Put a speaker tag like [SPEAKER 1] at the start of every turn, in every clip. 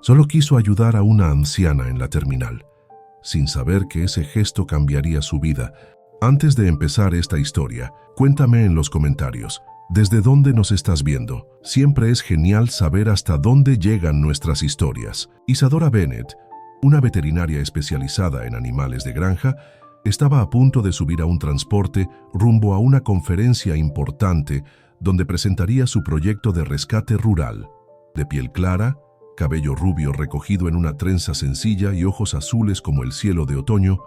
[SPEAKER 1] Solo quiso ayudar a una anciana en la terminal, sin saber que ese gesto cambiaría su vida. Antes de empezar esta historia, cuéntame en los comentarios, ¿desde dónde nos estás viendo? Siempre es genial saber hasta dónde llegan nuestras historias. Isadora Bennett, una veterinaria especializada en animales de granja, estaba a punto de subir a un transporte rumbo a una conferencia importante donde presentaría su proyecto de rescate rural. De piel clara, cabello rubio recogido en una trenza sencilla y ojos azules como el cielo de otoño,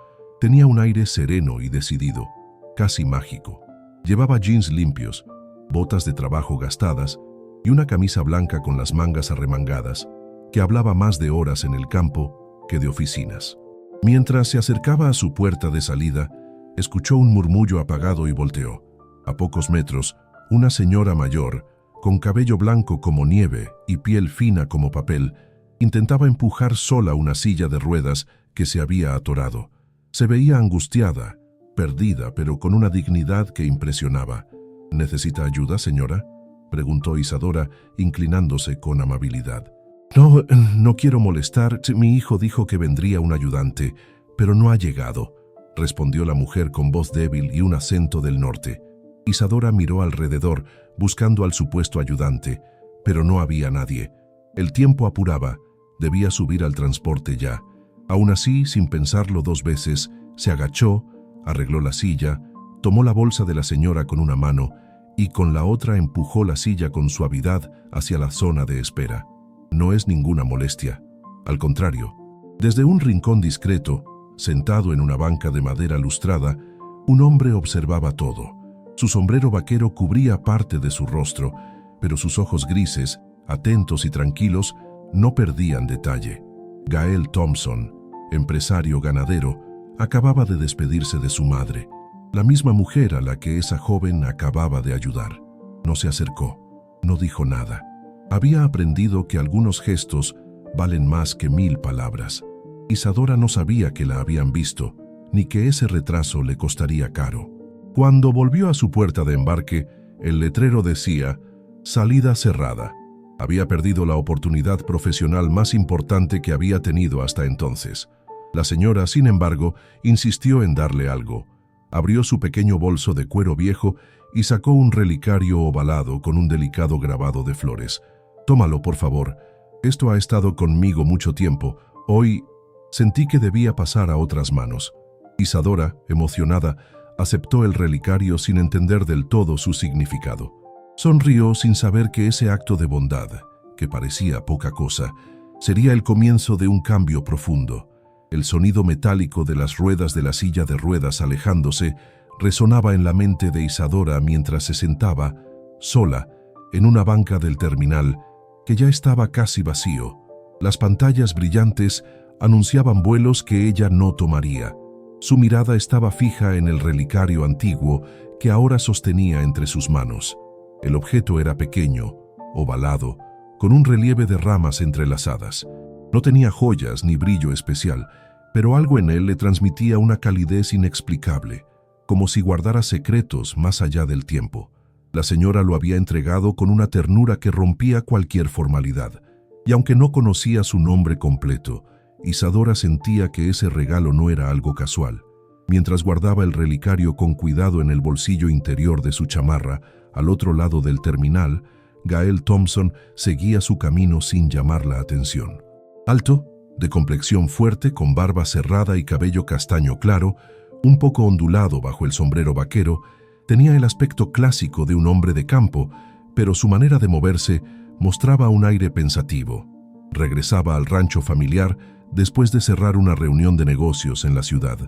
[SPEAKER 1] tenía un aire sereno y decidido, casi mágico. Llevaba jeans limpios, botas de trabajo gastadas y una camisa blanca con las mangas arremangadas, que hablaba más de horas en el campo que de oficinas. Mientras se acercaba a su puerta de salida, escuchó un murmullo apagado y volteó. A pocos metros, una señora mayor, con cabello blanco como nieve y piel fina como papel, intentaba empujar sola una silla de ruedas que se había atorado. Se veía angustiada, perdida, pero con una dignidad que impresionaba. ¿Necesita ayuda, señora?, preguntó Isadora, inclinándose con amabilidad. No quiero molestar. Mi hijo dijo que vendría un ayudante, pero no ha llegado, respondió la mujer con voz débil y un acento del norte. Isadora miró alrededor, buscando al supuesto ayudante, pero no había nadie. El tiempo apuraba, debía subir al transporte ya. Aún así, sin pensarlo dos veces, se agachó, arregló la silla, tomó la bolsa de la señora con una mano y con la otra empujó la silla con suavidad hacia la zona de espera. No es ninguna molestia. Al contrario, desde un rincón discreto, sentado en una banca de madera lustrada, un hombre observaba todo. Su sombrero vaquero cubría parte de su rostro, pero sus ojos grises, atentos y tranquilos, no perdían detalle. Gael Thompson, empresario ganadero, acababa de despedirse de su madre, la misma mujer a la que esa joven acababa de ayudar. No se acercó, no dijo nada. Había aprendido que algunos gestos valen más que 1000 palabras. Isadora no sabía que la habían visto, ni que ese retraso le costaría caro. Cuando volvió a su puerta de embarque, el letrero decía, salida cerrada. Había perdido la oportunidad profesional más importante que había tenido hasta entonces. La señora, sin embargo, insistió en darle algo. Abrió su pequeño bolso de cuero viejo y sacó un relicario ovalado con un delicado grabado de flores. Tómalo, por favor. Esto ha estado conmigo mucho tiempo. Hoy sentí que debía pasar a otras manos. Isadora, emocionada, aceptó el relicario sin entender del todo su significado. Sonrió sin saber que ese acto de bondad, que parecía poca cosa, sería el comienzo de un cambio profundo. El sonido metálico de las ruedas de la silla de ruedas alejándose resonaba en la mente de Isadora mientras se sentaba, sola, en una banca del terminal, que ya estaba casi vacío. Las pantallas brillantes anunciaban vuelos que ella no tomaría. Su mirada estaba fija en el relicario antiguo que ahora sostenía entre sus manos. El objeto era pequeño, ovalado, con un relieve de ramas entrelazadas. No tenía joyas ni brillo especial, pero algo en él le transmitía una calidez inexplicable, como si guardara secretos más allá del tiempo. La señora lo había entregado con una ternura que rompía cualquier formalidad, y aunque no conocía su nombre completo, Isadora sentía que ese regalo no era algo casual. Mientras guardaba el relicario con cuidado en el bolsillo interior de su chamarra, al otro lado del terminal, Gael Thompson seguía su camino sin llamar la atención. Alto, de complexión fuerte, con barba cerrada y cabello castaño claro, un poco ondulado bajo el sombrero vaquero, tenía el aspecto clásico de un hombre de campo, pero su manera de moverse mostraba un aire pensativo. Regresaba al rancho familiar después de cerrar una reunión de negocios en la ciudad.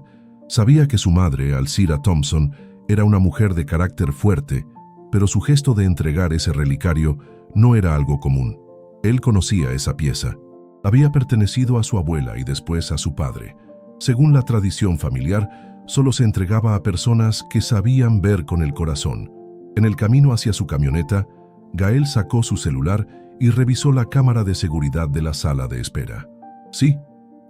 [SPEAKER 1] Sabía que su madre, Alcira Thompson, era una mujer de carácter fuerte, pero su gesto de entregar ese relicario no era algo común. Él conocía esa pieza. Había pertenecido a su abuela y después a su padre. Según la tradición familiar, solo se entregaba a personas que sabían ver con el corazón. En el camino hacia su camioneta, Gael sacó su celular y revisó la cámara de seguridad de la sala de espera. Sí,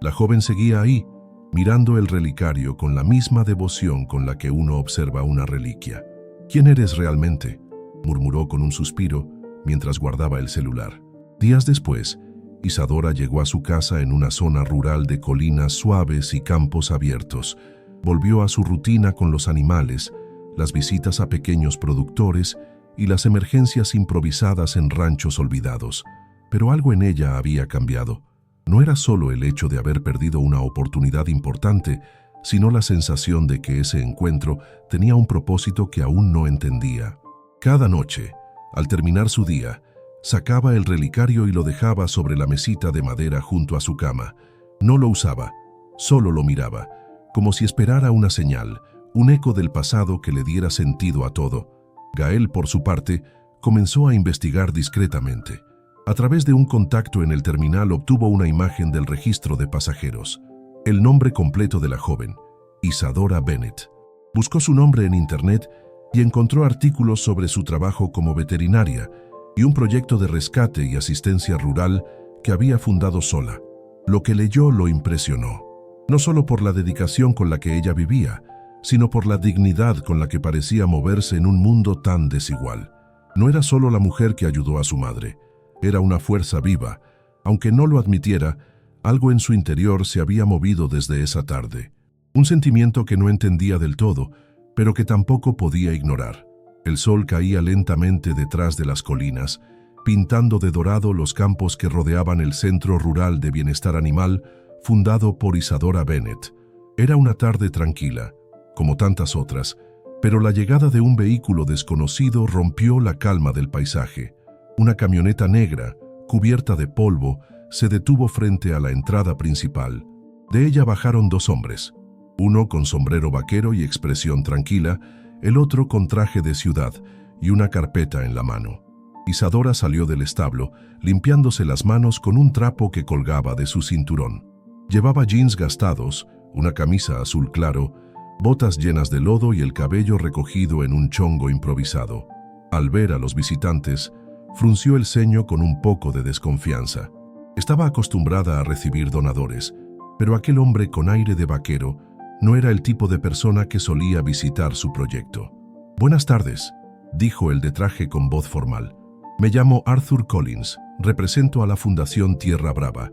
[SPEAKER 1] la joven seguía ahí, mirando el relicario con la misma devoción con la que uno observa una reliquia. ¿Quién eres realmente?, murmuró con un suspiro mientras guardaba el celular. Días después, Isadora llegó a su casa en una zona rural de colinas suaves y campos abiertos. Volvió a su rutina con los animales, las visitas a pequeños productores y las emergencias improvisadas en ranchos olvidados. Pero algo en ella había cambiado. No era solo el hecho de haber perdido una oportunidad importante, sino la sensación de que ese encuentro tenía un propósito que aún no entendía. Cada noche, al terminar su día, sacaba el relicario y lo dejaba sobre la mesita de madera junto a su cama. No lo usaba, solo lo miraba, como si esperara una señal, un eco del pasado que le diera sentido a todo. Gael, por su parte, comenzó a investigar discretamente. A través de un contacto en el terminal obtuvo una imagen del registro de pasajeros. El nombre completo de la joven, Isadora Bennett. Buscó su nombre en internet y encontró artículos sobre su trabajo como veterinaria y un proyecto de rescate y asistencia rural que había fundado sola. Lo que leyó lo impresionó, no solo por la dedicación con la que ella vivía, sino por la dignidad con la que parecía moverse en un mundo tan desigual. No era solo la mujer que ayudó a su madre, era una fuerza viva. Aunque no lo admitiera, algo en su interior se había movido desde esa tarde. Un sentimiento que no entendía del todo, pero que tampoco podía ignorar. El sol caía lentamente detrás de las colinas, pintando de dorado los campos que rodeaban el Centro Rural de Bienestar Animal, fundado por Isadora Bennett. Era una tarde tranquila, como tantas otras, pero la llegada de un vehículo desconocido rompió la calma del paisaje. Una camioneta negra, cubierta de polvo, se detuvo frente a la entrada principal. De ella bajaron dos hombres, uno con sombrero vaquero y expresión tranquila, el otro con traje de ciudad y una carpeta en la mano. Isadora salió del establo, limpiándose las manos con un trapo que colgaba de su cinturón. Llevaba jeans gastados, una camisa azul claro, botas llenas de lodo y el cabello recogido en un chongo improvisado. Al ver a los visitantes, frunció el ceño con un poco de desconfianza. Estaba acostumbrada a recibir donadores, pero aquel hombre con aire de vaquero no era el tipo de persona que solía visitar su proyecto. «Buenas tardes», dijo el de traje con voz formal. «Me llamo Arthur Collins, represento a la Fundación Tierra Brava.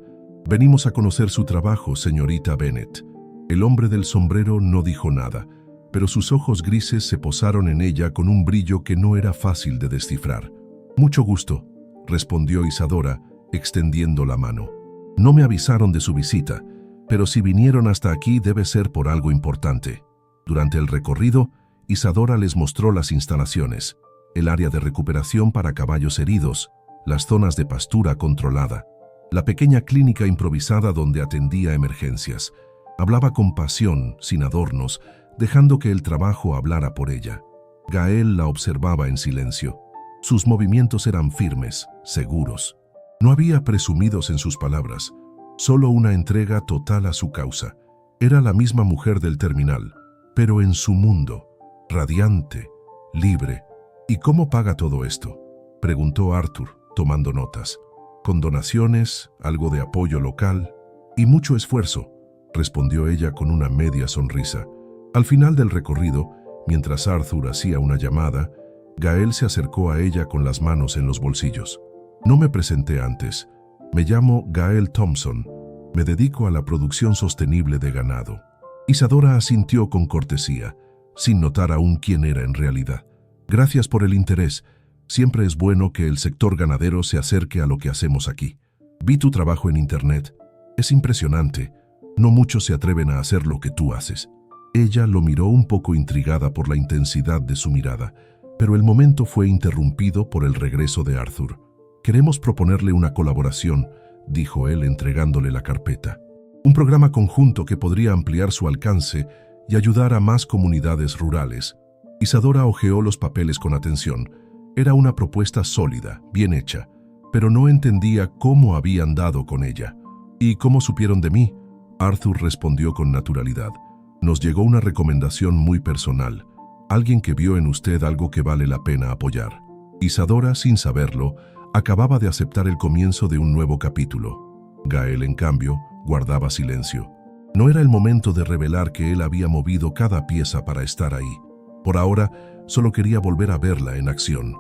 [SPEAKER 1] Venimos a conocer su trabajo, señorita Bennett». El hombre del sombrero no dijo nada, pero sus ojos grises se posaron en ella con un brillo que no era fácil de descifrar. «Mucho gusto», respondió Isadora, extendiendo la mano. «No me avisaron de su visita, pero si vinieron hasta aquí debe ser por algo importante». Durante el recorrido, Isadora les mostró las instalaciones, el área de recuperación para caballos heridos, las zonas de pastura controlada, la pequeña clínica improvisada donde atendía emergencias. Hablaba con pasión, sin adornos, dejando que el trabajo hablara por ella. Gael la observaba en silencio. Sus movimientos eran firmes, seguros. No había presumidos en sus palabras, solo una entrega total a su causa. Era la misma mujer del terminal, pero en su mundo, radiante, libre. «¿Y cómo paga todo esto?», preguntó Arthur, tomando notas. «Con donaciones, algo de apoyo local y mucho esfuerzo», respondió ella con una media sonrisa. Al final del recorrido, mientras Arthur hacía una llamada, Gael se acercó a ella con las manos en los bolsillos. «No me presenté antes. Me llamo Gael Thompson. Me dedico a la producción sostenible de ganado». Isadora asintió con cortesía, sin notar aún quién era en realidad. «Gracias por el interés. Siempre es bueno que el sector ganadero se acerque a lo que hacemos aquí. Vi tu trabajo en internet. Es impresionante. No muchos se atreven a hacer lo que tú haces». Ella lo miró un poco intrigada por la intensidad de su mirada, pero el momento fue interrumpido por el regreso de Arthur. «Queremos proponerle una colaboración», dijo él entregándole la carpeta. «Un programa conjunto que podría ampliar su alcance y ayudar a más comunidades rurales». Isadora hojeó los papeles con atención. Era una propuesta sólida, bien hecha, pero no entendía cómo habían dado con ella. «¿Y cómo supieron de mí?», Arthur respondió con naturalidad. «Nos llegó una recomendación muy personal. Alguien que vio en usted algo que vale la pena apoyar». Isadora, sin saberlo, acababa de aceptar el comienzo de un nuevo capítulo. Gael, en cambio, guardaba silencio. No era el momento de revelar que él había movido cada pieza para estar ahí. Por ahora, solo quería volver a verla en acción.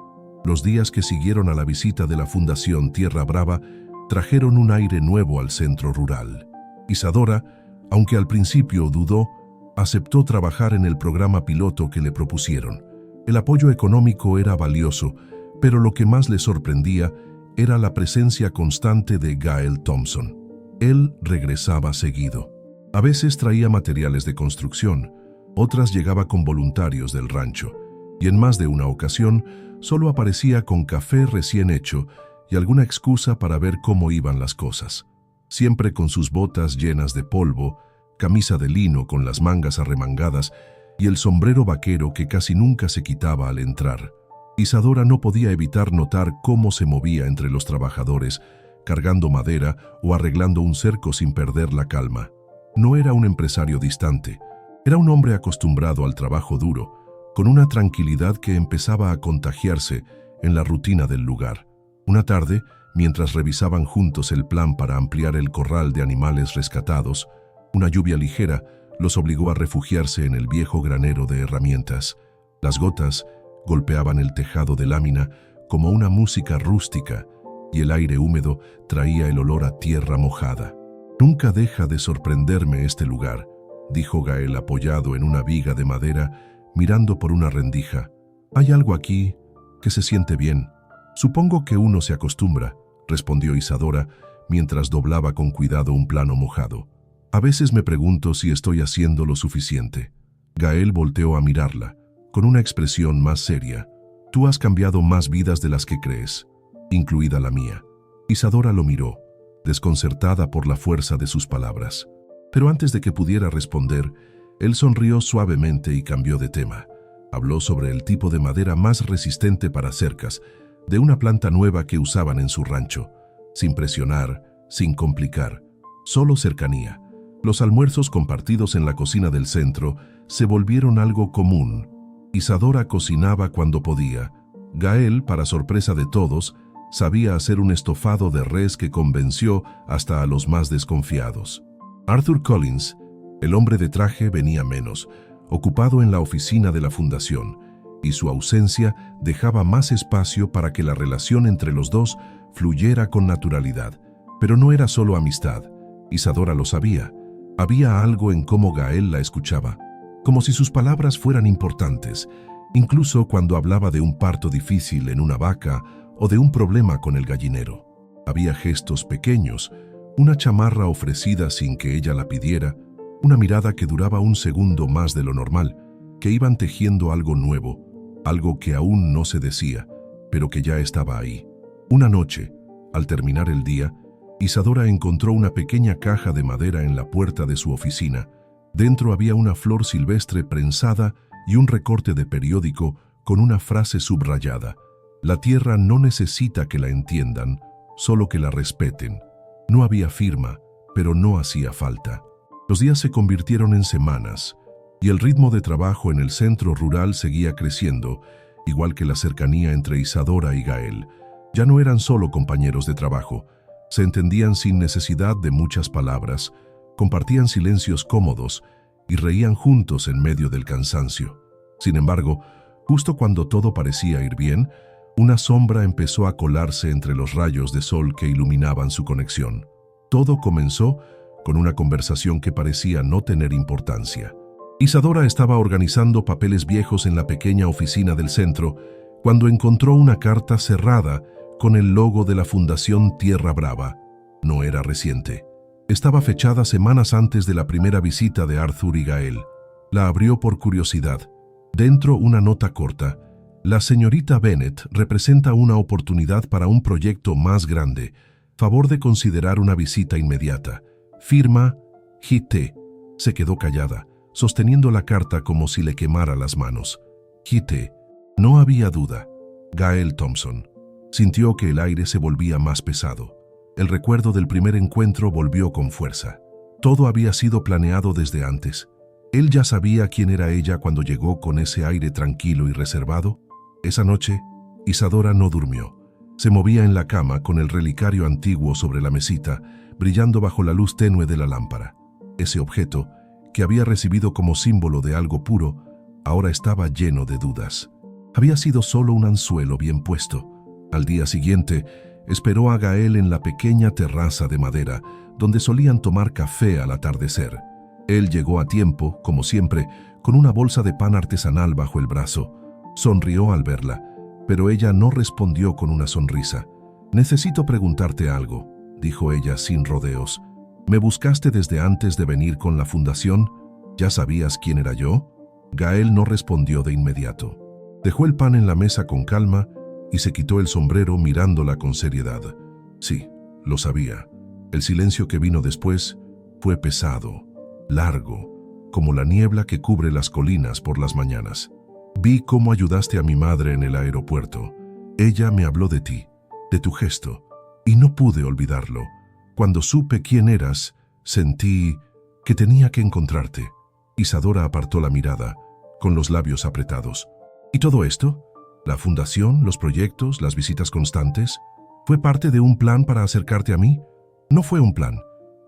[SPEAKER 1] Los días que siguieron a la visita de la Fundación Tierra Brava trajeron un aire nuevo al centro rural. Isadora, aunque al principio dudó, aceptó trabajar en el programa piloto que le propusieron. El apoyo económico era valioso, pero lo que más le sorprendía era la presencia constante de Gael Thompson. Él regresaba seguido. A veces traía materiales de construcción, otras llegaba con voluntarios del rancho, y en más de una ocasión solo aparecía con café recién hecho y alguna excusa para ver cómo iban las cosas. Siempre con sus botas llenas de polvo, camisa de lino con las mangas arremangadas y el sombrero vaquero que casi nunca se quitaba al entrar. Isadora no podía evitar notar cómo se movía entre los trabajadores, cargando madera o arreglando un cerco sin perder la calma. No era un empresario distante, era un hombre acostumbrado al trabajo duro, con una tranquilidad que empezaba a contagiarse en la rutina del lugar. Una tarde, mientras revisaban juntos el plan para ampliar el corral de animales rescatados, una lluvia ligera los obligó a refugiarse en el viejo granero de herramientas. Las gotas golpeaban el tejado de lámina como una música rústica y el aire húmedo traía el olor a tierra mojada. «Nunca deja de sorprenderme este lugar», dijo Gael apoyado en una viga de madera, mirando por una rendija. «Hay algo aquí que se siente bien. Supongo que uno se acostumbra», respondió Isadora mientras doblaba con cuidado un plano mojado. «A veces me pregunto si estoy haciendo lo suficiente». Gael volteó a mirarla, con una expresión más seria. «Tú has cambiado más vidas de las que crees, incluida la mía». Isadora lo miró, desconcertada por la fuerza de sus palabras. Pero antes de que pudiera responder, él sonrió suavemente y cambió de tema. Habló sobre el tipo de madera más resistente para cercas, de una planta nueva que usaban en su rancho, sin presionar, sin complicar, solo cercanía. Los almuerzos compartidos en la cocina del centro se volvieron algo común. Isadora cocinaba cuando podía. Gael, para sorpresa de todos, sabía hacer un estofado de res que convenció hasta a los más desconfiados. Arthur Collins, el hombre de traje, venía menos, ocupado en la oficina de la fundación, y su ausencia dejaba más espacio para que la relación entre los dos fluyera con naturalidad. Pero no era solo amistad. Isadora lo sabía. Había algo en cómo Gael la escuchaba, como si sus palabras fueran importantes, incluso cuando hablaba de un parto difícil en una vaca o de un problema con el gallinero. Había gestos pequeños, una chamarra ofrecida sin que ella la pidiera, una mirada que duraba un segundo más de lo normal, que iban tejiendo algo nuevo, algo que aún no se decía, pero que ya estaba ahí. Una noche, al terminar el día, Isadora encontró una pequeña caja de madera en la puerta de su oficina. Dentro había una flor silvestre prensada y un recorte de periódico con una frase subrayada: «La tierra no necesita que la entiendan, solo que la respeten». No había firma, pero no hacía falta. Los días se convirtieron en semanas, y el ritmo de trabajo en el centro rural seguía creciendo, igual que la cercanía entre Isadora y Gael. Ya no eran solo compañeros de trabajo, se entendían sin necesidad de muchas palabras, compartían silencios cómodos y reían juntos en medio del cansancio. Sin embargo, justo cuando todo parecía ir bien, una sombra empezó a colarse entre los rayos de sol que iluminaban su conexión. Todo comenzó con una conversación que parecía no tener importancia. Isadora estaba organizando papeles viejos en la pequeña oficina del centro cuando encontró una carta cerrada con el logo de la Fundación Tierra Brava. No era reciente. Estaba fechada semanas antes de la primera visita de Arthur y Gael. La abrió por curiosidad. Dentro una nota corta: «La señorita Bennett representa una oportunidad para un proyecto más grande. Favor de considerar una visita inmediata. Firma G.T.». Se quedó callada, sosteniendo la carta como si le quemara las manos. G.T. No había duda. Gael Thompson. Sintió que el aire se volvía más pesado. El recuerdo del primer encuentro volvió con fuerza. Todo había sido planeado desde antes. Él ya sabía quién era ella cuando llegó con ese aire tranquilo y reservado. Esa noche, Isadora no durmió. Se movía en la cama con el relicario antiguo sobre la mesita, brillando bajo la luz tenue de la lámpara. Ese objeto, que había recibido como símbolo de algo puro, ahora estaba lleno de dudas. Había sido solo un anzuelo bien puesto. Al día siguiente, esperó a Gael en la pequeña terraza de madera, donde solían tomar café al atardecer. Él llegó a tiempo, como siempre, con una bolsa de pan artesanal bajo el brazo. Sonrió al verla, pero ella no respondió con una sonrisa. «Necesito preguntarte algo», dijo ella sin rodeos. «¿Me buscaste desde antes de venir con la fundación? ¿Ya sabías quién era yo?» Gael no respondió de inmediato. Dejó el pan en la mesa con calma y se quitó el sombrero mirándola con seriedad. Sí, lo sabía. El silencio que vino después fue pesado, largo, como la niebla que cubre las colinas por las mañanas. «Vi cómo ayudaste a mi madre en el aeropuerto. Ella me habló de ti, de tu gesto, y no pude olvidarlo. Cuando supe quién eras, sentí que tenía que encontrarte». Isadora apartó la mirada, con los labios apretados. «¿Y todo esto? ¿La fundación, los proyectos, las visitas constantes? ¿Fue parte de un plan para acercarte a mí?» «No fue un plan,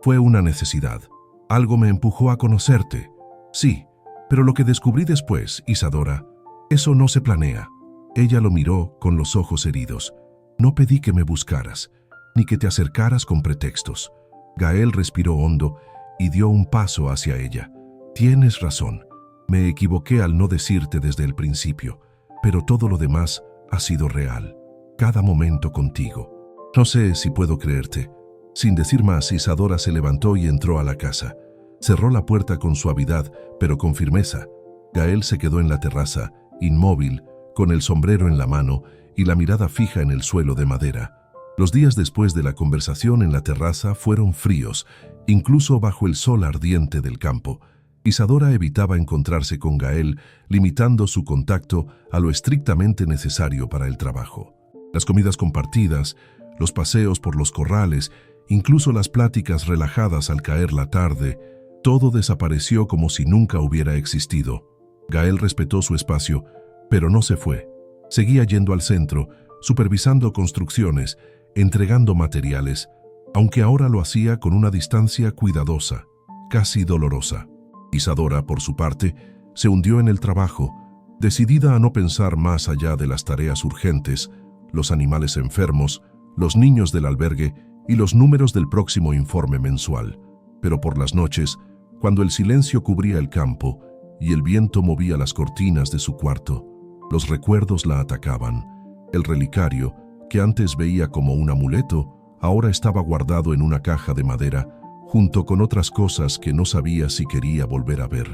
[SPEAKER 1] fue una necesidad. Algo me empujó a conocerte. Sí, pero lo que descubrí después, Isadora, eso no se planea». Ella lo miró con los ojos heridos. «No pedí que me buscaras, ni que te acercaras con pretextos». Gael respiró hondo y dio un paso hacia ella. «Tienes razón. Me equivoqué al no decirte desde el principio, pero todo lo demás ha sido real. Cada momento contigo. No sé si puedo creerte». Sin decir más, Isadora se levantó y entró a la casa. Cerró la puerta con suavidad, pero con firmeza. Gael se quedó en la terraza, inmóvil, con el sombrero en la mano y la mirada fija en el suelo de madera. Los días después de la conversación en la terraza fueron fríos, incluso bajo el sol ardiente del campo. Isadora evitaba encontrarse con Gael, limitando su contacto a lo estrictamente necesario para el trabajo. Las comidas compartidas, los paseos por los corrales, incluso las pláticas relajadas al caer la tarde, todo desapareció como si nunca hubiera existido. Gael respetó su espacio, pero no se fue. Seguía yendo al centro, supervisando construcciones, entregando materiales, aunque ahora lo hacía con una distancia cuidadosa, casi dolorosa. Isadora, por su parte, se hundió en el trabajo, decidida a no pensar más allá de las tareas urgentes, los animales enfermos, los niños del albergue y los números del próximo informe mensual. Pero por las noches, cuando el silencio cubría el campo y el viento movía las cortinas de su cuarto, los recuerdos la atacaban. El relicario, que antes veía como un amuleto, ahora estaba guardado en una caja de madera, junto con otras cosas que no sabía si quería volver a ver.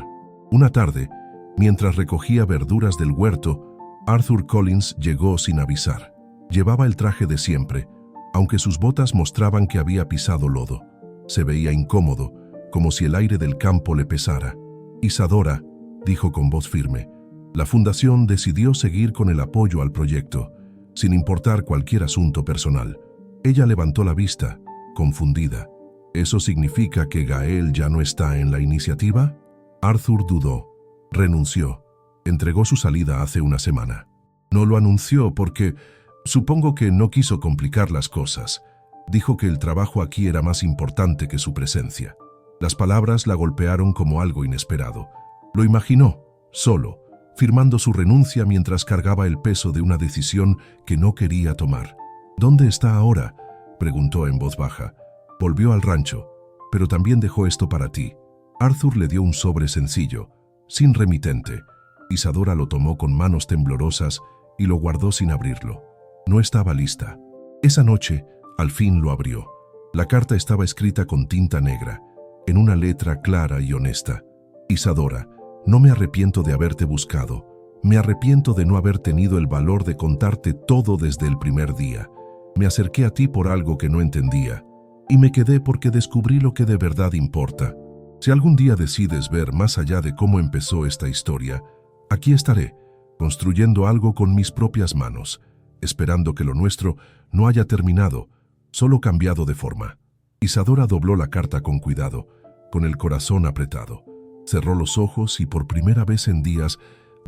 [SPEAKER 1] Una tarde, mientras recogía verduras del huerto, Arthur Collins llegó sin avisar. Llevaba el traje de siempre, aunque sus botas mostraban que había pisado lodo. Se veía incómodo, como si el aire del campo le pesara. «Isadora», dijo con voz firme, «la fundación decidió seguir con el apoyo al proyecto, sin importar cualquier asunto personal». Ella levantó la vista, confundida. «¿Eso significa que Gael ya no está en la iniciativa?» Arthur dudó. Renunció. Entregó su salida hace una semana. No lo anunció porque supongo que no quiso complicar las cosas. Dijo que el trabajo aquí era más importante que su presencia. Las palabras la golpearon como algo inesperado. Lo imaginó, solo, firmando su renuncia mientras cargaba el peso de una decisión que no quería tomar. «¿Dónde está ahora?», preguntó en voz baja. «Volvió al rancho, pero también dejó esto para ti». Arthur le dio un sobre sencillo, sin remitente. Isadora lo tomó con manos temblorosas y lo guardó sin abrirlo. No estaba lista. Esa noche, al fin lo abrió. La carta estaba escrita con tinta negra, en una letra clara y honesta. «Isadora, no me arrepiento de haberte buscado. Me arrepiento de no haber tenido el valor de contarte todo desde el primer día. Me acerqué a ti por algo que no entendía, y me quedé porque descubrí lo que de verdad importa. Si algún día decides ver más allá de cómo empezó esta historia, aquí estaré, construyendo algo con mis propias manos, esperando que lo nuestro no haya terminado, solo cambiado de forma». Isadora dobló la carta con cuidado, con el corazón apretado. Cerró los ojos y por primera vez en días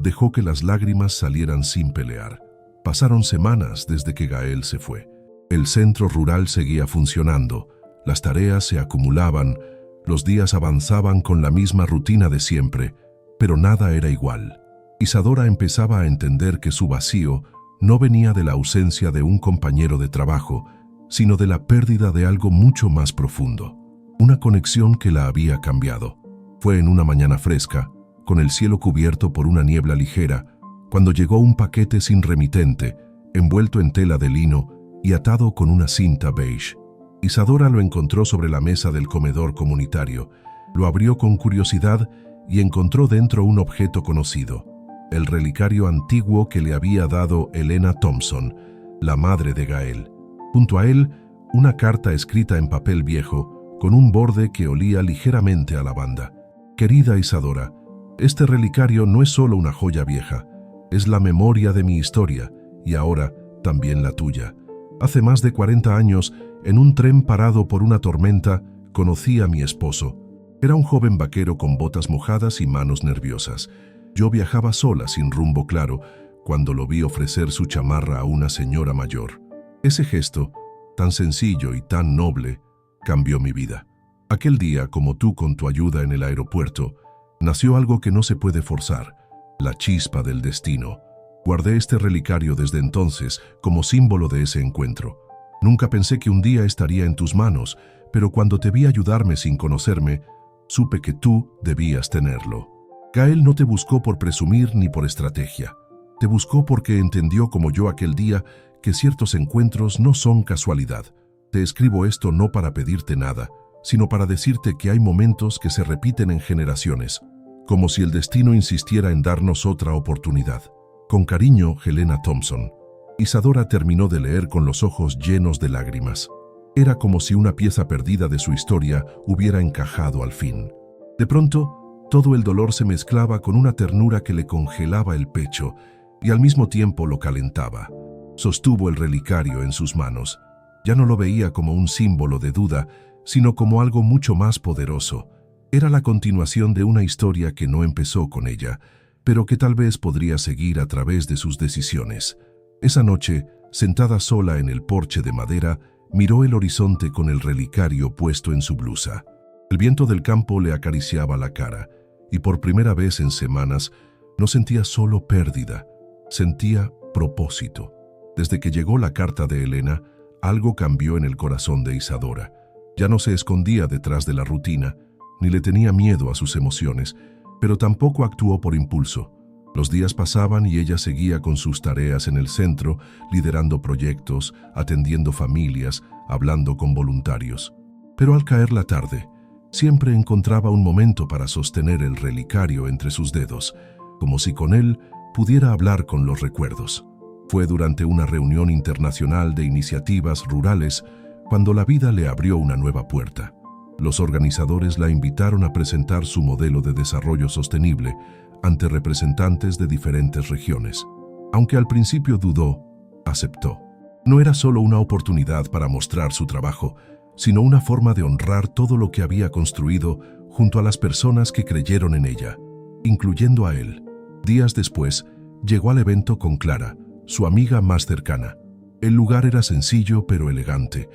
[SPEAKER 1] dejó que las lágrimas salieran sin pelear. Pasaron semanas desde que Gael se fue. El centro rural seguía funcionando, las tareas se acumulaban, los días avanzaban con la misma rutina de siempre, pero nada era igual. Isadora empezaba a entender que su vacío no venía de la ausencia de un compañero de trabajo, sino de la pérdida de algo mucho más profundo, una conexión que la había cambiado. Fue en una mañana fresca, con el cielo cubierto por una niebla ligera, cuando llegó un paquete sin remitente, envuelto en tela de lino y atado con una cinta beige. Isadora lo encontró sobre la mesa del comedor comunitario, lo abrió con curiosidad y encontró dentro un objeto conocido, el relicario antiguo que le había dado Helena Thompson, la madre de Gael. Junto a él, una carta escrita en papel viejo, con un borde que olía ligeramente a lavanda. Querida Isadora, este relicario no es solo una joya vieja, es la memoria de mi historia y ahora también la tuya. Hace más de 40 años, en un tren parado por una tormenta, conocí a mi esposo. Era un joven vaquero con botas mojadas y manos nerviosas. Yo viajaba sola sin rumbo claro cuando lo vi ofrecer su chamarra a una señora mayor. Ese gesto, tan sencillo y tan noble, cambió mi vida. Aquel día, como tú con tu ayuda en el aeropuerto, nació algo que no se puede forzar, la chispa del destino. Guardé este relicario desde entonces como símbolo de ese encuentro. Nunca pensé que un día estaría en tus manos, pero cuando te vi ayudarme sin conocerme, supe que tú debías tenerlo. Gael no te buscó por presumir ni por estrategia. Te buscó porque entendió como yo aquel día que ciertos encuentros no son casualidad. Te escribo esto no para pedirte nada, sino para decirte que hay momentos que se repiten en generaciones, como si el destino insistiera en darnos otra oportunidad. Con cariño, Helena Thompson. Isadora terminó de leer con los ojos llenos de lágrimas. Era como si una pieza perdida de su historia hubiera encajado al fin. De pronto, todo el dolor se mezclaba con una ternura que le congelaba el pecho y al mismo tiempo lo calentaba. Sostuvo el relicario en sus manos. Ya no lo veía como un símbolo de duda, sino como algo mucho más poderoso. Era la continuación de una historia que no empezó con ella, pero que tal vez podría seguir a través de sus decisiones. Esa noche, sentada sola en el porche de madera, miró el horizonte con el relicario puesto en su blusa. El viento del campo le acariciaba la cara, y por primera vez en semanas no sentía solo pérdida, sentía propósito. Desde que llegó la carta de Helena, algo cambió en el corazón de Isadora. Ya no se escondía detrás de la rutina, ni le tenía miedo a sus emociones, pero tampoco actuó por impulso. Los días pasaban y ella seguía con sus tareas en el centro, liderando proyectos, atendiendo familias, hablando con voluntarios. Pero al caer la tarde, siempre encontraba un momento para sostener el relicario entre sus dedos, como si con él pudiera hablar con los recuerdos. Fue durante una reunión internacional de iniciativas rurales cuando la vida le abrió una nueva puerta. Los organizadores la invitaron a presentar su modelo de desarrollo sostenible ante representantes de diferentes regiones. Aunque al principio dudó, aceptó. No era solo una oportunidad para mostrar su trabajo, sino una forma de honrar todo lo que había construido junto a las personas que creyeron en ella, incluyendo a él. Días después, llegó al evento con Clara, su amiga más cercana. El lugar era sencillo pero elegante,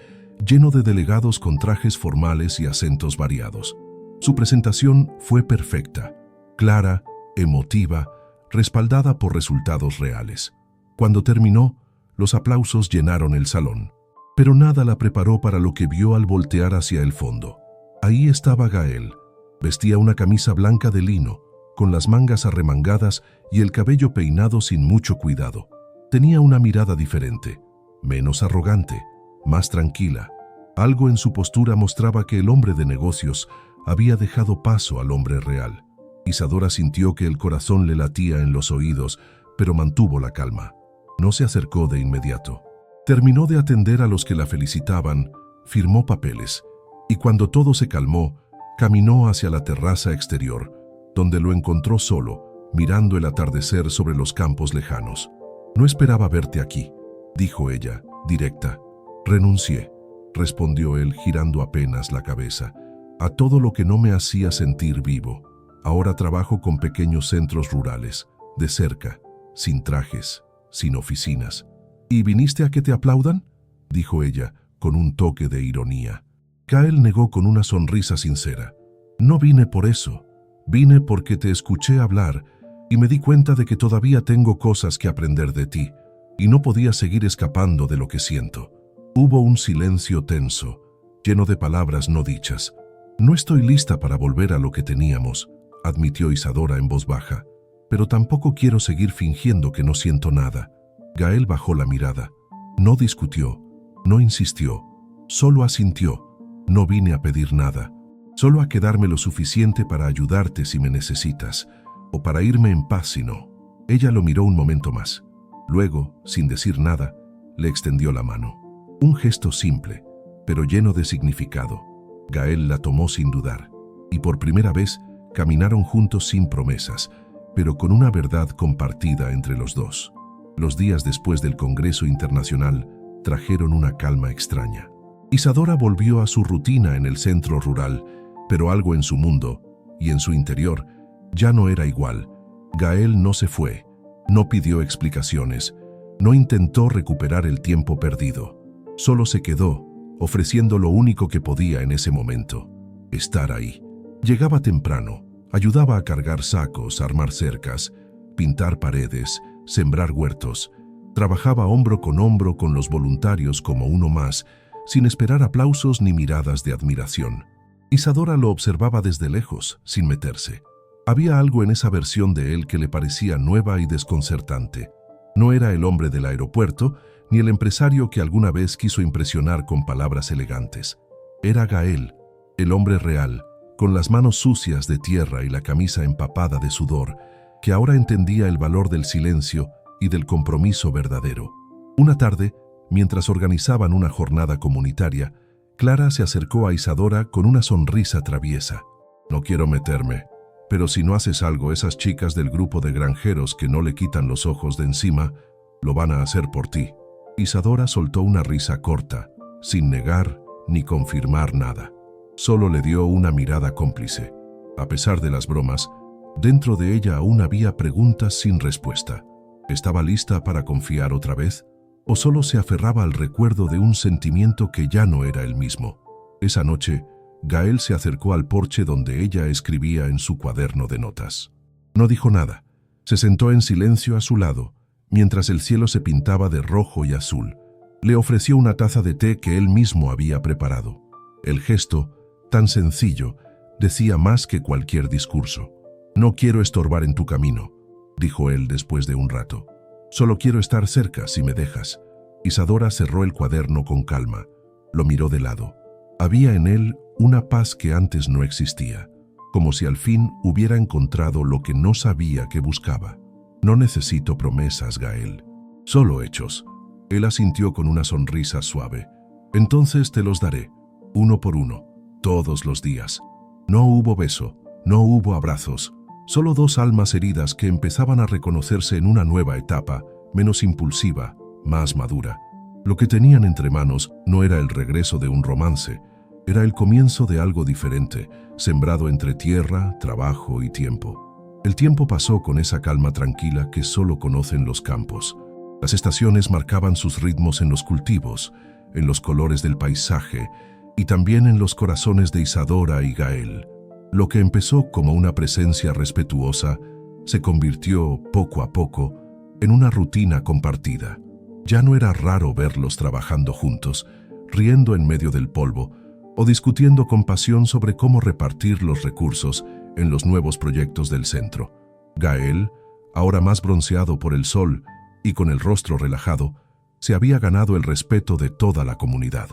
[SPEAKER 1] lleno de delegados con trajes formales y acentos variados. Su presentación fue perfecta, clara, emotiva, respaldada por resultados reales. Cuando terminó, los aplausos llenaron el salón. Pero nada la preparó para lo que vio al voltear hacia el fondo. Ahí estaba Gael. Vestía una camisa blanca de lino, con las mangas arremangadas y el cabello peinado sin mucho cuidado. Tenía una mirada diferente, menos arrogante, más tranquila. Algo en su postura mostraba que el hombre de negocios había dejado paso al hombre real. Isadora sintió que el corazón le latía en los oídos, pero mantuvo la calma. No se acercó de inmediato. Terminó de atender a los que la felicitaban, firmó papeles, y cuando todo se calmó, caminó hacia la terraza exterior, donde lo encontró solo, mirando el atardecer sobre los campos lejanos. «No esperaba verte aquí», dijo ella, directa. «Renuncié», respondió él girando apenas la cabeza, «a todo lo que no me hacía sentir vivo. Ahora trabajo con pequeños centros rurales, de cerca, sin trajes, sin oficinas». «¿Y viniste a que te aplaudan?», dijo ella, con un toque de ironía. Gael negó con una sonrisa sincera. «No vine por eso. Vine porque te escuché hablar y me di cuenta de que todavía tengo cosas que aprender de ti, y no podía seguir escapando de lo que siento». Hubo un silencio tenso, lleno de palabras no dichas. «No estoy lista para volver a lo que teníamos», admitió Isadora en voz baja. «Pero tampoco quiero seguir fingiendo que no siento nada». Gael bajó la mirada. No discutió, no insistió, solo asintió. «No vine a pedir nada, solo a quedarme lo suficiente para ayudarte si me necesitas, o para irme en paz si no». Ella lo miró un momento más. Luego, sin decir nada, le extendió la mano. Un gesto simple, pero lleno de significado. Gael la tomó sin dudar, y por primera vez caminaron juntos sin promesas, pero con una verdad compartida entre los dos. Los días después del Congreso Internacional trajeron una calma extraña. Isadora volvió a su rutina en el centro rural, pero algo en su mundo y en su interior ya no era igual. Gael no se fue, no pidió explicaciones, no intentó recuperar el tiempo perdido. Solo se quedó, ofreciendo lo único que podía en ese momento: estar ahí. Llegaba temprano, ayudaba a cargar sacos, armar cercas, pintar paredes, sembrar huertos. Trabajaba hombro con los voluntarios como uno más, sin esperar aplausos ni miradas de admiración. Isadora lo observaba desde lejos, sin meterse. Había algo en esa versión de él que le parecía nueva y desconcertante. No era el hombre del aeropuerto, ni el empresario que alguna vez quiso impresionar con palabras elegantes. Era Gael, el hombre real, con las manos sucias de tierra y la camisa empapada de sudor, que ahora entendía el valor del silencio y del compromiso verdadero. Una tarde, mientras organizaban una jornada comunitaria, Clara se acercó a Isadora con una sonrisa traviesa. «No quiero meterme, pero si no haces algo, esas chicas del grupo de granjeros que no le quitan los ojos de encima, lo van a hacer por ti». Isadora soltó una risa corta, sin negar ni confirmar nada. Solo le dio una mirada cómplice. A pesar de las bromas, dentro de ella aún había preguntas sin respuesta. ¿Estaba lista para confiar otra vez? ¿O solo se aferraba al recuerdo de un sentimiento que ya no era el mismo? Esa noche, Gael se acercó al porche donde ella escribía en su cuaderno de notas. No dijo nada. Se sentó en silencio a su lado, mientras el cielo se pintaba de rojo y azul. Le ofreció una taza de té que él mismo había preparado. El gesto, tan sencillo, decía más que cualquier discurso. «No quiero estorbar en tu camino», dijo él después de un rato. «Solo quiero estar cerca si me dejas». Isadora cerró el cuaderno con calma. Lo miró de lado. Había en él una paz que antes no existía, como si al fin hubiera encontrado lo que no sabía que buscaba. «No necesito promesas, Gael, solo hechos». Él asintió con una sonrisa suave. «Entonces te los daré, uno por uno, todos los días». No hubo beso, no hubo abrazos, solo dos almas heridas que empezaban a reconocerse en una nueva etapa, menos impulsiva, más madura. Lo que tenían entre manos no era el regreso de un romance, era el comienzo de algo diferente, sembrado entre tierra, trabajo y tiempo. El tiempo pasó con esa calma tranquila que solo conocen los campos. Las estaciones marcaban sus ritmos en los cultivos, en los colores del paisaje y también en los corazones de Isadora y Gael. Lo que empezó como una presencia respetuosa se convirtió, poco a poco, en una rutina compartida. Ya no era raro verlos trabajando juntos, riendo en medio del polvo o discutiendo con pasión sobre cómo repartir los recursos en los nuevos proyectos del centro. Gael, ahora más bronceado por el sol y con el rostro relajado, se había ganado el respeto de toda la comunidad.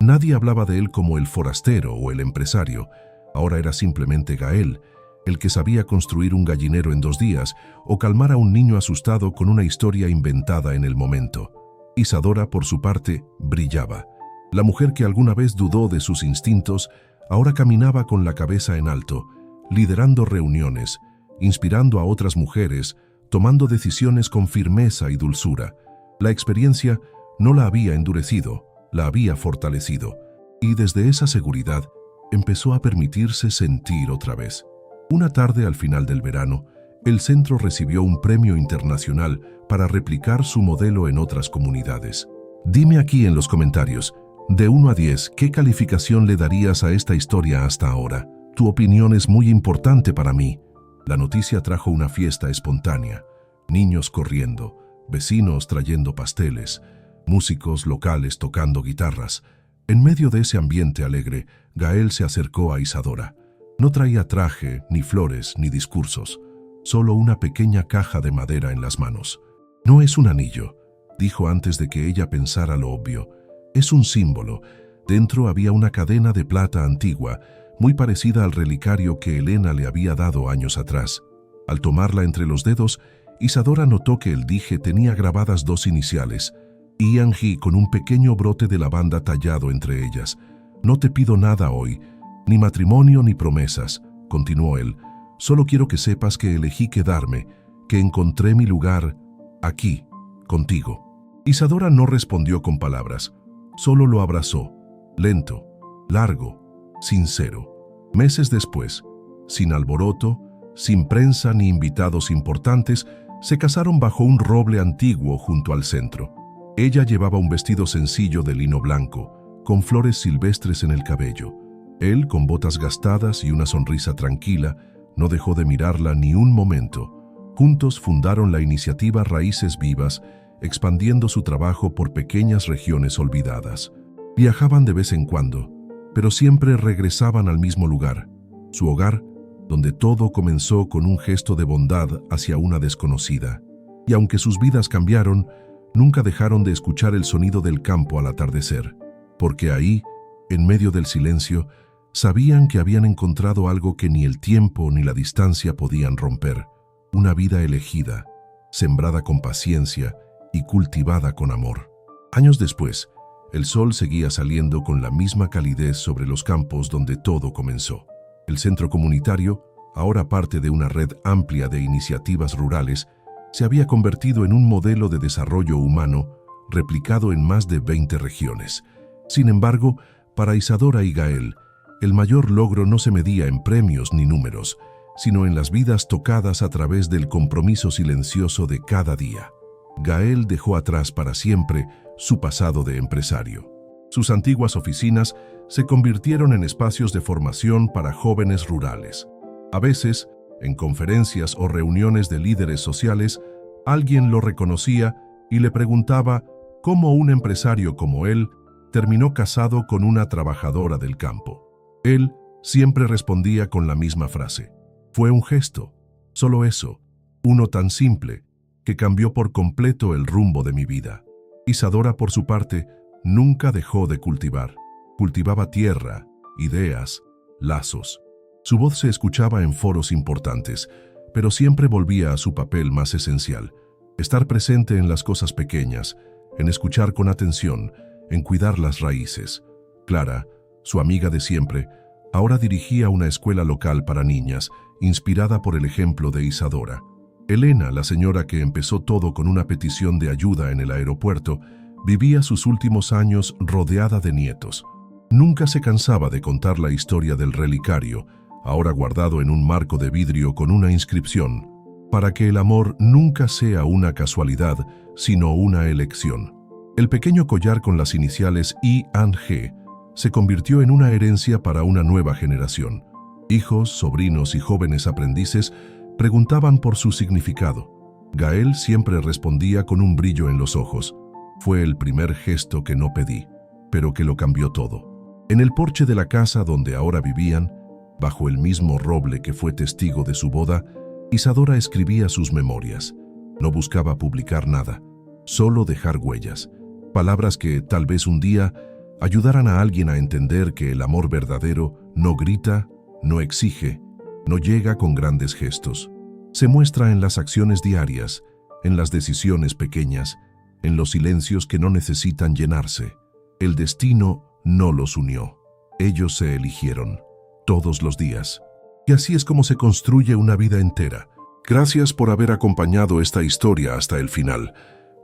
[SPEAKER 1] Nadie hablaba de él como el forastero o el empresario. Ahora era simplemente Gael, el que sabía construir un gallinero en 2 días o calmar a un niño asustado con una historia inventada en el momento. Isadora, por su parte, brillaba. La mujer que alguna vez dudó de sus instintos, ahora caminaba con la cabeza en alto, liderando reuniones, inspirando a otras mujeres, tomando decisiones con firmeza y dulzura. La experiencia no la había endurecido, la había fortalecido, y desde esa seguridad empezó a permitirse sentir otra vez. Una tarde al final del verano, el centro recibió un premio internacional para replicar su modelo en otras comunidades. Dime aquí en los comentarios, de 1 a 10, ¿qué calificación le darías a esta historia hasta ahora? Tu opinión es muy importante para mí. La noticia trajo una fiesta espontánea, niños corriendo, vecinos trayendo pasteles, músicos locales tocando guitarras. En medio de ese ambiente alegre, Gael se acercó a Isadora. No traía traje, ni flores, ni discursos, solo una pequeña caja de madera en las manos. «No es un anillo», dijo antes de que ella pensara lo obvio. «Es un símbolo». Dentro había una cadena de plata antigua, muy parecida al relicario que Elena le había dado años atrás. Al tomarla entre los dedos, Isadora notó que el dije tenía grabadas dos iniciales, I&G, con un pequeño brote de lavanda tallado entre ellas. «No te pido nada hoy, ni matrimonio ni promesas», continuó él. «Solo quiero que sepas que elegí quedarme, que encontré mi lugar aquí, contigo». Isadora no respondió con palabras, solo lo abrazó, lento, largo, sincero. Meses después, sin alboroto, sin prensa ni invitados importantes, se casaron bajo un roble antiguo junto al centro. Ella llevaba un vestido sencillo de lino blanco, con flores silvestres en el cabello. Él, con botas gastadas y una sonrisa tranquila, no dejó de mirarla ni un momento. Juntos fundaron la iniciativa Raíces Vivas, expandiendo su trabajo por pequeñas regiones olvidadas. Viajaban de vez en cuando, pero siempre regresaban al mismo lugar, su hogar, donde todo comenzó con un gesto de bondad hacia una desconocida. Y aunque sus vidas cambiaron, nunca dejaron de escuchar el sonido del campo al atardecer, porque ahí, en medio del silencio, sabían que habían encontrado algo que ni el tiempo ni la distancia podían romper, una vida elegida, sembrada con paciencia y cultivada con amor. Años después, el sol seguía saliendo con la misma calidez sobre los campos donde todo comenzó. El centro comunitario, ahora parte de una red amplia de iniciativas rurales, se había convertido en un modelo de desarrollo humano replicado en más de 20 regiones. Sin embargo, para Isadora y Gael, el mayor logro no se medía en premios ni números, sino en las vidas tocadas a través del compromiso silencioso de cada día. Gael dejó atrás para siempre su pasado de empresario. Sus antiguas oficinas se convirtieron en espacios de formación para jóvenes rurales. A veces, en conferencias o reuniones de líderes sociales, alguien lo reconocía y le preguntaba cómo un empresario como él terminó casado con una trabajadora del campo. Él siempre respondía con la misma frase: «Fue un gesto, solo eso, uno tan simple, que cambió por completo el rumbo de mi vida». Isadora, por su parte, nunca dejó de cultivar. Cultivaba tierra, ideas, lazos. Su voz se escuchaba en foros importantes, pero siempre volvía a su papel más esencial: estar presente en las cosas pequeñas, en escuchar con atención, en cuidar las raíces. Clara, su amiga de siempre, ahora dirigía una escuela local para niñas, inspirada por el ejemplo de Isadora. Elena, la señora que empezó todo con una petición de ayuda en el aeropuerto, vivía sus últimos años rodeada de nietos. Nunca se cansaba de contar la historia del relicario, ahora guardado en un marco de vidrio con una inscripción: «Para que el amor nunca sea una casualidad, sino una elección». El pequeño collar con las iniciales I&G se convirtió en una herencia para una nueva generación. Hijos, sobrinos y jóvenes aprendices preguntaban por su significado. Gael siempre respondía con un brillo en los ojos: «Fue el primer gesto que no pedí, pero que lo cambió todo». En el porche de la casa donde ahora vivían, bajo el mismo roble que fue testigo de su boda, Isadora escribía sus memorias. No buscaba publicar nada, solo dejar huellas, palabras que, tal vez un día, ayudaran a alguien a entender que el amor verdadero no grita, no exige, no llega con grandes gestos. Se muestra en las acciones diarias, en las decisiones pequeñas, en los silencios que no necesitan llenarse. El destino no los unió. Ellos se eligieron, todos los días. Y así es como se construye una vida entera. Gracias por haber acompañado esta historia hasta el final.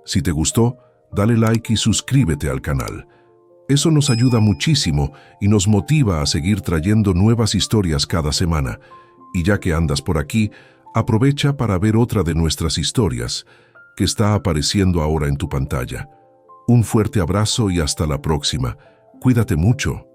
[SPEAKER 1] Si te gustó, dale like y suscríbete al canal. Eso nos ayuda muchísimo y nos motiva a seguir trayendo nuevas historias cada semana. Y ya que andas por aquí, aprovecha para ver otra de nuestras historias, que está apareciendo ahora en tu pantalla. Un fuerte abrazo y hasta la próxima. Cuídate mucho.